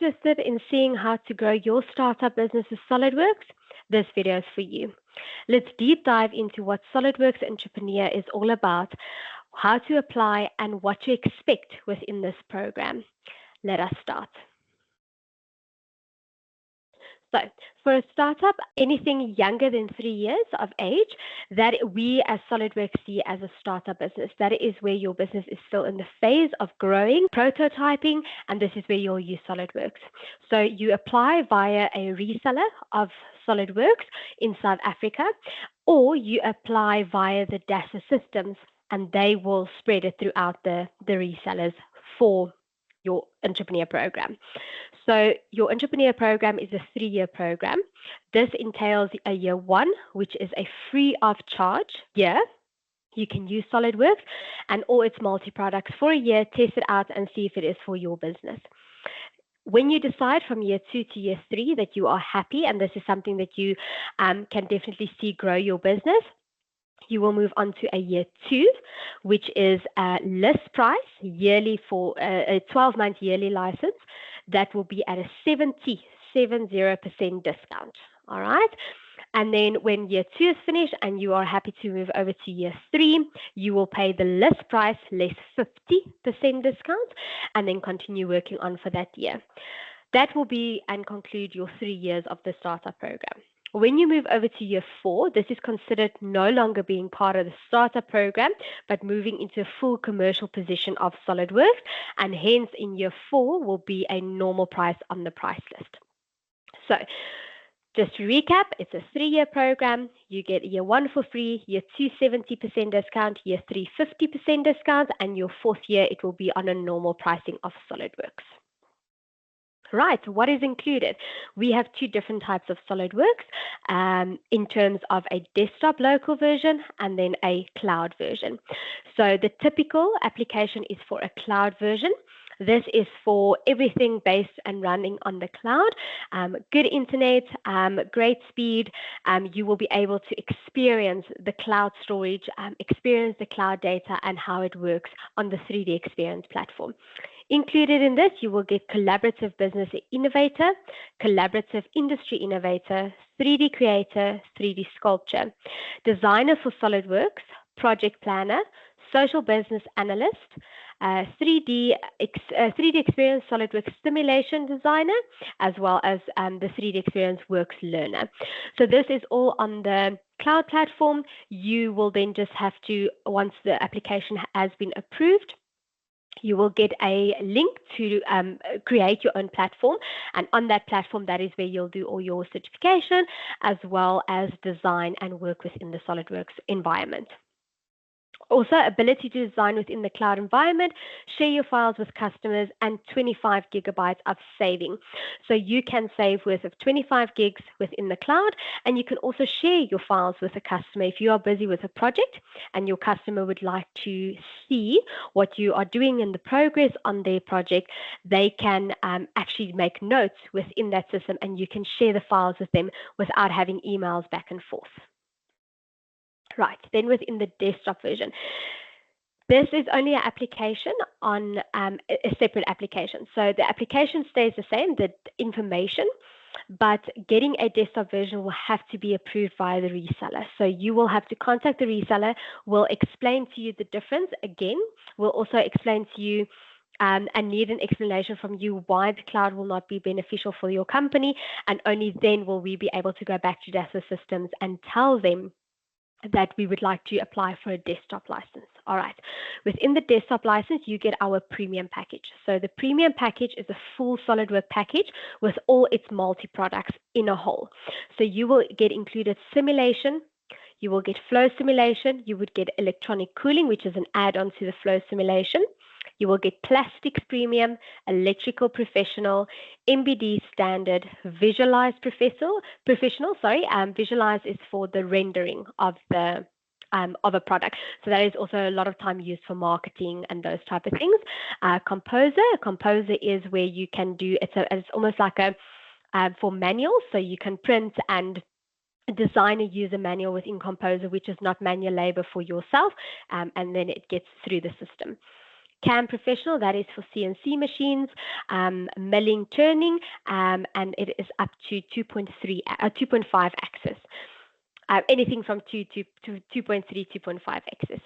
interested in seeing how to grow your startup business with SolidWorks, this video is for you. Let's deep dive into what SolidWorks Entrepreneur is all about, how to apply, and what to expect within this program. Let us start. So for a startup, anything younger than 3 years of age, that we as SolidWorks see as a startup business. That is where your business is still in the phase of growing, prototyping, and this is where you'll use SolidWorks. So you apply via a reseller of SolidWorks in South Africa, or you apply via the DASA systems, and they will spread it throughout the resellers for your entrepreneur program. So your entrepreneur program is a 3-year program. This entails a year 1, which is a free of charge year. You can use SolidWorks and all its multi-products for a year, test it out and see if it is for your business. When you decide from year 2 to year 3 that you are happy and this is something that you can definitely see grow your business, you will move on to a year 2, which is a list price yearly for a 12-month yearly license. That will be at a 70% discount. All right. And then when year 2 is finished and you are happy to move over to year 3, you will pay the list price less 50% discount and then continue working on for that year. That will be and conclude your 3 years of the startup program. When you move over to year 4, this is considered no longer being part of the startup program, but moving into a full commercial position of SolidWorks, and hence in year 4 will be a normal price on the price list. So just to recap, it's a 3-year program. You get year 1 for free, year 2 70% discount, year 3 50% discount, and your 4th year it will be on a normal pricing of SolidWorks. Right, what is included? We have 2 different types of SolidWorks in terms of a desktop local version and then a cloud version. So the typical application is for a cloud version. This is for everything based and running on the cloud. Good internet, great speed. You will be able to experience the cloud storage, experience the cloud data and how it works on the 3D Experience platform. Included in this, you will get Collaborative Business Innovator, Collaborative Industry Innovator, 3D Creator, 3D Sculpture, Designer for SolidWorks, Project Planner, Social Business Analyst, 3D Experience SolidWorks Simulation Designer, as well as the 3D Experience Works Learner. So this is all on the cloud platform. You will then just have to, once the application has been approved, you will get a link to create your own platform, and on that platform, that is where you'll do all your certification as well as design and work within the SolidWorks environment. Also, ability to design within the cloud environment, share your files with customers, and 25 gigabytes of saving. So you can save worth of 25 gigs within the cloud, and you can also share your files with a customer. If you are busy with a project and your customer would like to see what you are doing in the progress on their project, they can actually make notes within that system, and you can share the files with them without having emails back and forth. Right, then within the desktop version, this is only an application on a separate application. So the application stays the same, the information, but getting a desktop version will have to be approved by the reseller. So you will have to contact the reseller, will explain to you the difference. Again, we'll also explain to you and need an explanation from you why the cloud will not be beneficial for your company, and only then will we be able to go back to DASA systems and tell them that we would like to apply for a desktop license. All right. Within the desktop license, you get our premium package. So the premium package is a full SolidWorks package with all its multi-products in a whole. So you will get included simulation, you will get flow simulation, you would get electronic cooling, which is an add-on to the flow simulation. You will get plastics premium, electrical professional, MBD standard, visualize professional. Visualize is for the rendering of the of a product. So that is also a lot of time used for marketing and those type of things. Composer is where you can do it's almost like a for manuals, so you can print and design a user manual within Composer, which is not manual labor for yourself, and then it gets through the system. CAM Professional, that is for CNC machines, milling, turning, and it is up to 2.5 axis. Anything from 2.3, 2.5 axis.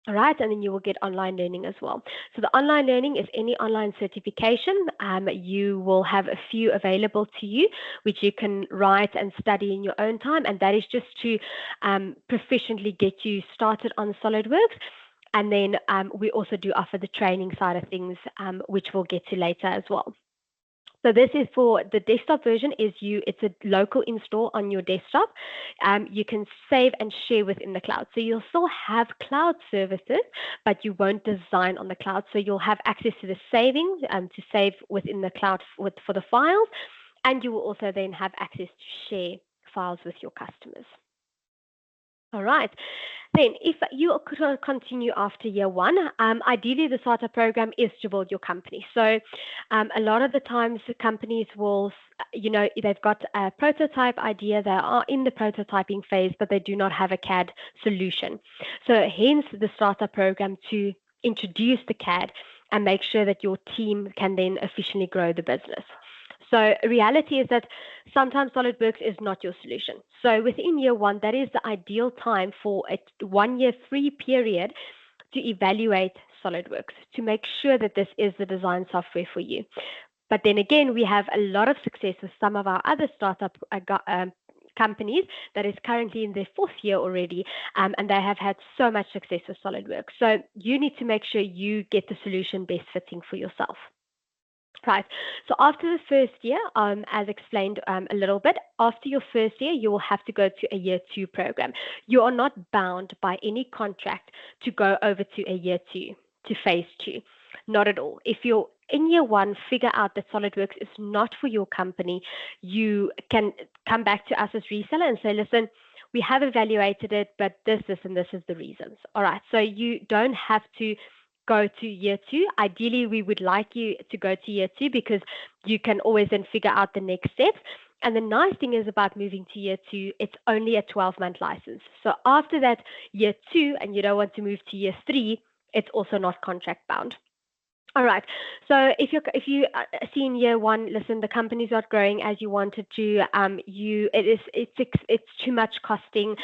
All right, and then you will get online learning as well. So the online learning is any online certification. You will have a few available to you, which you can write and study in your own time, and that is just to proficiently get you started on SolidWorks. And then we also do offer the training side of things, which we'll get to later as well. So this is for the desktop version. It's a local install on your desktop. You can save and share within the cloud. So you'll still have cloud services, but you won't design on the cloud. So you'll have access to the saving to save within the cloud for the files, and you will also then have access to share files with your customers. All right. Then, if you could continue after year one, ideally the startup program is to build your company. So a lot of the times the companies will, they've got a prototype idea, they are in the prototyping phase, but they do not have a CAD solution. So hence the startup program to introduce the CAD and make sure that your team can then efficiently grow the business. So reality is that sometimes SolidWorks is not your solution. So within year one, that is the ideal time for a 1 year free period to evaluate SolidWorks, to make sure that this is the design software for you. But then again, we have a lot of success with some of our other startup companies that is currently in their 4th year already, and they have had so much success with SolidWorks. So you need to make sure you get the solution best fitting for yourself. Right. So after the first year, as explained a little bit, after your first year, you will have to go to a year 2 program. You are not bound by any contract to go over to a year 2, to phase 2. Not at all. If you're in year 1, figure out that SolidWorks is not for your company, you can come back to us as reseller and say, listen, we have evaluated it, but this, and this is the reasons. All right. So you don't have to go to year 2. Ideally, we would like you to go to year 2 because you can always then figure out the next steps. And the nice thing is about moving to year 2, it's only a 12-month license. So after that year 2, and you don't want to move to year 3, it's also not contract bound. All right. So if you see in year 1, listen, the company's not growing as you wanted to. It's too much costing.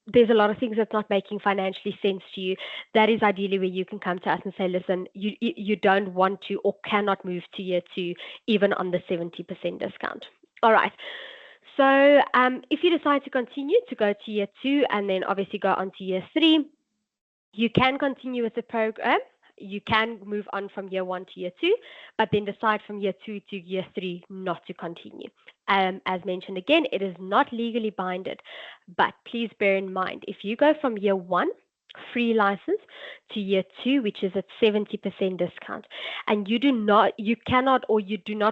There's a lot of things that's not making financially sense to you. That is ideally where you can come to us and say, listen, you don't want to or cannot move to year 2, even on the 70% discount. All right. So if you decide to continue to go to year 2 and then obviously go on to year 3, you can continue with the program. You can move on from year 1 to year 2, but then decide from year 2 to year 3 not to continue. As mentioned again, it is not legally binded, but please bear in mind, if you go from year 1, free license, to year 2, which is at 70% discount, and you do not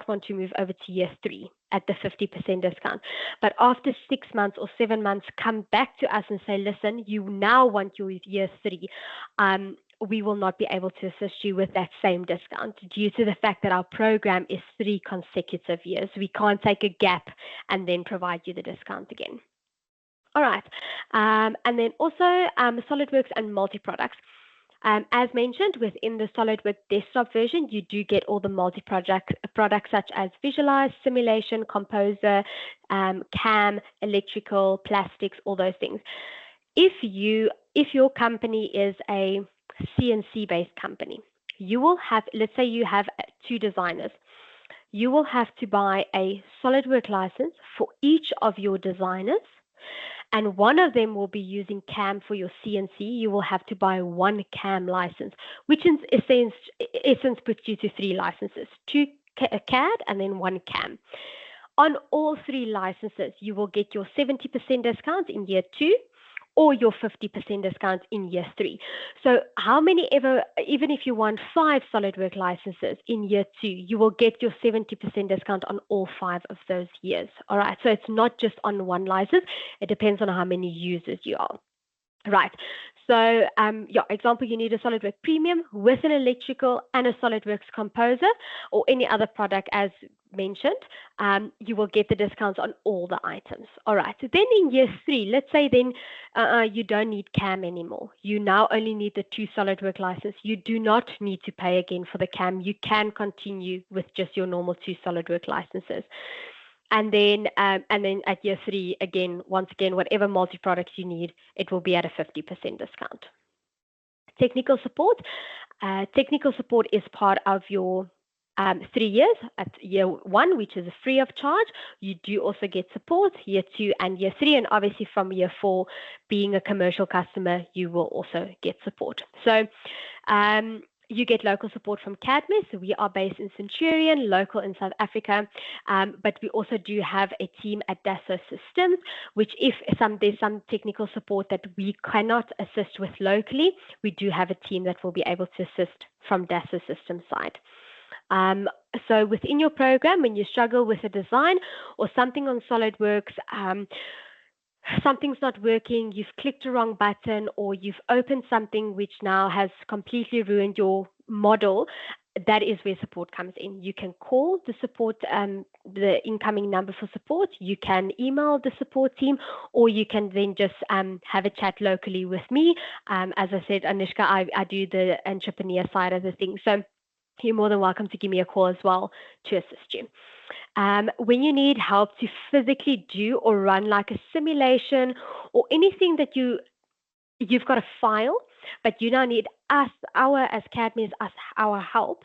want to move over to year 3 at the 50% discount, but after 6 months or 7 months, come back to us and say, listen, you now want your year 3, we will not be able to assist you with that same discount due to the fact that our program is 3 consecutive years. We can't take a gap and then provide you the discount again. All right. And then also SolidWorks and multi-products. As mentioned, within the SolidWorks desktop version, you do get all the multi-products such as Visualize, Simulation, Composer, CAM, Electrical, Plastics, all those things. If your company is a CNC-based company, you will have, let's say you have 2 designers, you will have to buy a SolidWorks license for each of your designers, and one of them will be using CAM for your CNC. You will have to buy 1 CAM license, which in essence puts you to 3 licenses, 2 CAD and then 1 CAM. On all 3 licenses, you will get your 70% discount in year 2, or your 50% discount in year 3. So even if you want 5 SolidWorks licenses in year 2, you will get your 70% discount on all 5 of those years. All right. So it's not just on 1 license. It depends on how many users you are. Right. So, yeah, example, you need a SolidWorks Premium with an electrical and a SolidWorks Composer or any other product as mentioned. You will get the discounts on all the items. All right. So then in year 3, let's say then you don't need CAM anymore. You now only need the 2 SolidWorks license. You do not need to pay again for the CAM. You can continue with just your normal 2 SolidWorks licenses. And then at year 3, again, once again, whatever multi-products you need, it will be at a 50% discount. Technical support. Technical support is part of your 3 years. At year 1, which is free of charge, you do also get support. Year 2 and year 3, and obviously from year 4, being a commercial customer, you will also get support. So you get local support from Cadmus. We are based in Centurion, local in South Africa, but we also do have a team at Dassault Systems, which if there's some technical support that we cannot assist with locally, we do have a team that will be able to assist from Dassault Systems side. So within your program, when you struggle with a design or something on SolidWorks, something's not working, you've clicked the wrong button, or you've opened something which now has completely ruined your model, that is where support comes in. You can call the support, the incoming number for support, you can email the support team, or you can then just have a chat locally with me. As I said, Anushka, I do the entrepreneur side of the thing. So you're more than welcome to give me a call as well to assist you. When you need help to physically do or run like a simulation or anything that you've got a file, but you now need us, as Cadmus, our help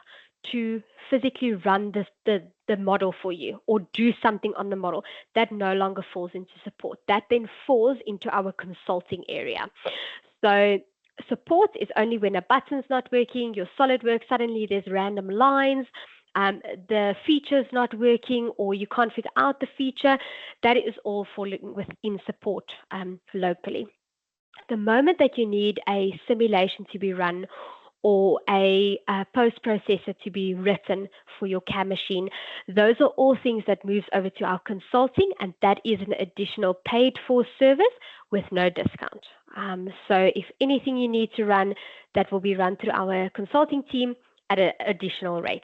to physically run the model for you or do something on the model, that no longer falls into support. That then falls into our consulting area. So support is only when a button's not working, your SolidWorks, suddenly there's random lines, the feature's not working, or you can't figure out the feature. That is all falling within support locally. The moment that you need a simulation to be run or a post-processor to be written for your CAM machine, those are all things that moves over to our consulting, and that is an additional paid-for service with no discount. So if anything you need to run, that will be run through our consulting team at an additional rate.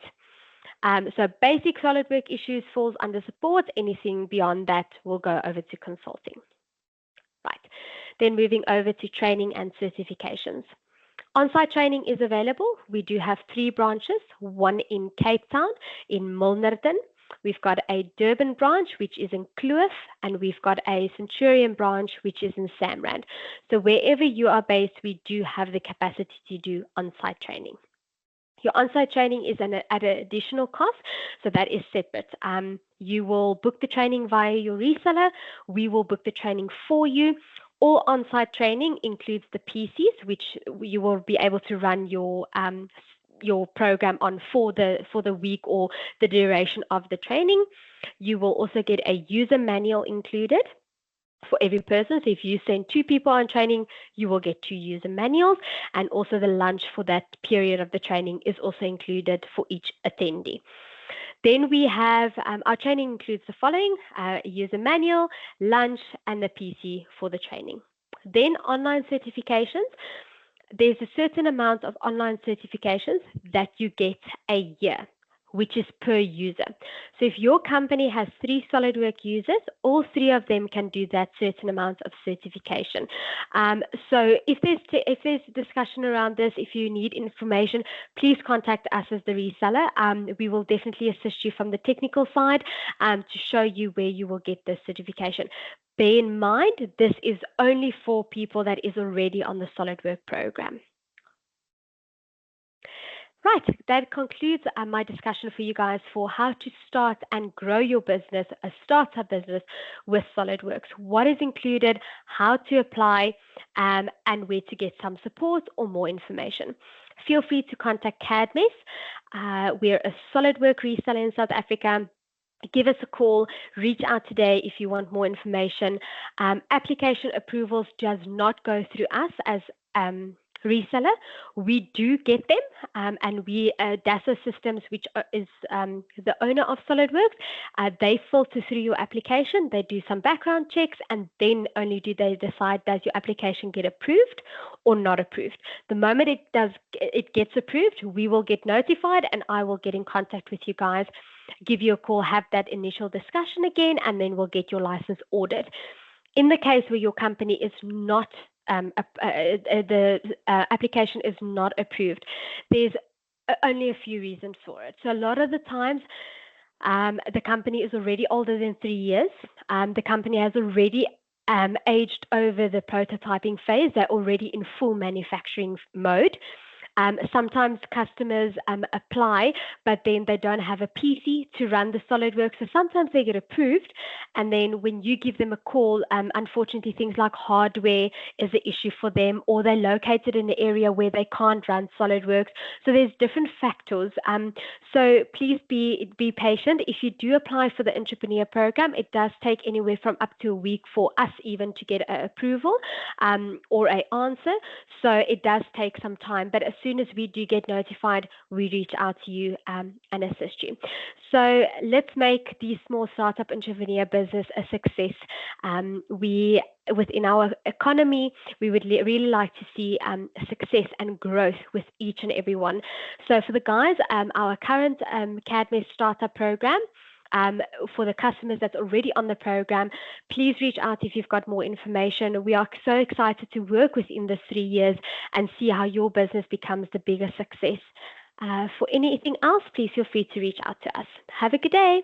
So basic SolidWorks issues falls under support. Anything beyond that will go over to consulting. Right. Then moving over to training and certifications. On-site training is available. We do have 3 branches, one in Cape Town, in Milnerton. We've got a Durban branch, which is in Kloof, and we've got a Centurion branch, which is in Samrand. So wherever you are based, we do have the capacity to do on-site training. Your on-site training is at an additional cost, so that is separate. You will book the training via your reseller. We will book the training for you. All on-site training includes the PCs, which you will be able to run your program on for the week or the duration of the training. You will also get a user manual included for every person. So if you send 2 people on training, you will get 2 user manuals, and also the lunch for that period of the training is also included for each attendee. Then we have our training includes the following: user manual, lunch, and the PC for the training. Then online certifications. There's a certain amount of online certifications that you get a year, which is per user. So if your company has 3 SolidWorks users, all 3 of them can do that certain amount of certification. So if there's discussion around this, if you need information, please contact us as the reseller. We will definitely assist you from the technical side to show you where you will get this certification. Bear in mind, this is only for people that is already on the SolidWorks program. Right, that concludes my discussion for you guys for how to start and grow your business, a startup business with SolidWorks. What is included, how to apply, and where to get some support or more information. Feel free to contact Cadmus. We're a SolidWorks reseller in South Africa. Give us a call, reach out today if you want more information. Application approvals does not go through us as reseller, we do get them, and we Dassault Systems, which is the owner of SolidWorks, they filter through your application, they do some background checks, and then only do they decide, does your application get approved or not approved. The moment it gets approved, we will get notified, and I will get in contact with you guys, give you a call, have that initial discussion again, and then we'll get your license ordered. In the case where your company is not the application is not approved, there's only a few reasons for it. So a lot of the times, the company is already older than 3 years. The company has already aged over the prototyping phase. They're already in full manufacturing mode. Sometimes customers apply, but then they don't have a PC to run the SolidWorks. So sometimes they get approved, and then when you give them a call, unfortunately, things like hardware is an issue for them, or they're located in an area where they can't run SolidWorks. So there's different factors. So please be patient. If you do apply for the entrepreneur program, it does take anywhere from up to a week for us even to get an approval or an answer. So it does take some time, but as soon as we do get notified, we reach out to you and assist you. So let's make the small startup entrepreneur business a success. Within our economy, we would really like to see success and growth with each and every one. So for the guys, our current CADMES startup program, for the customers that's already on the program, please reach out if you've got more information. We are so excited to work within the 3 years and see how your business becomes the bigger success. For anything else, please feel free to reach out to us. Have a good day.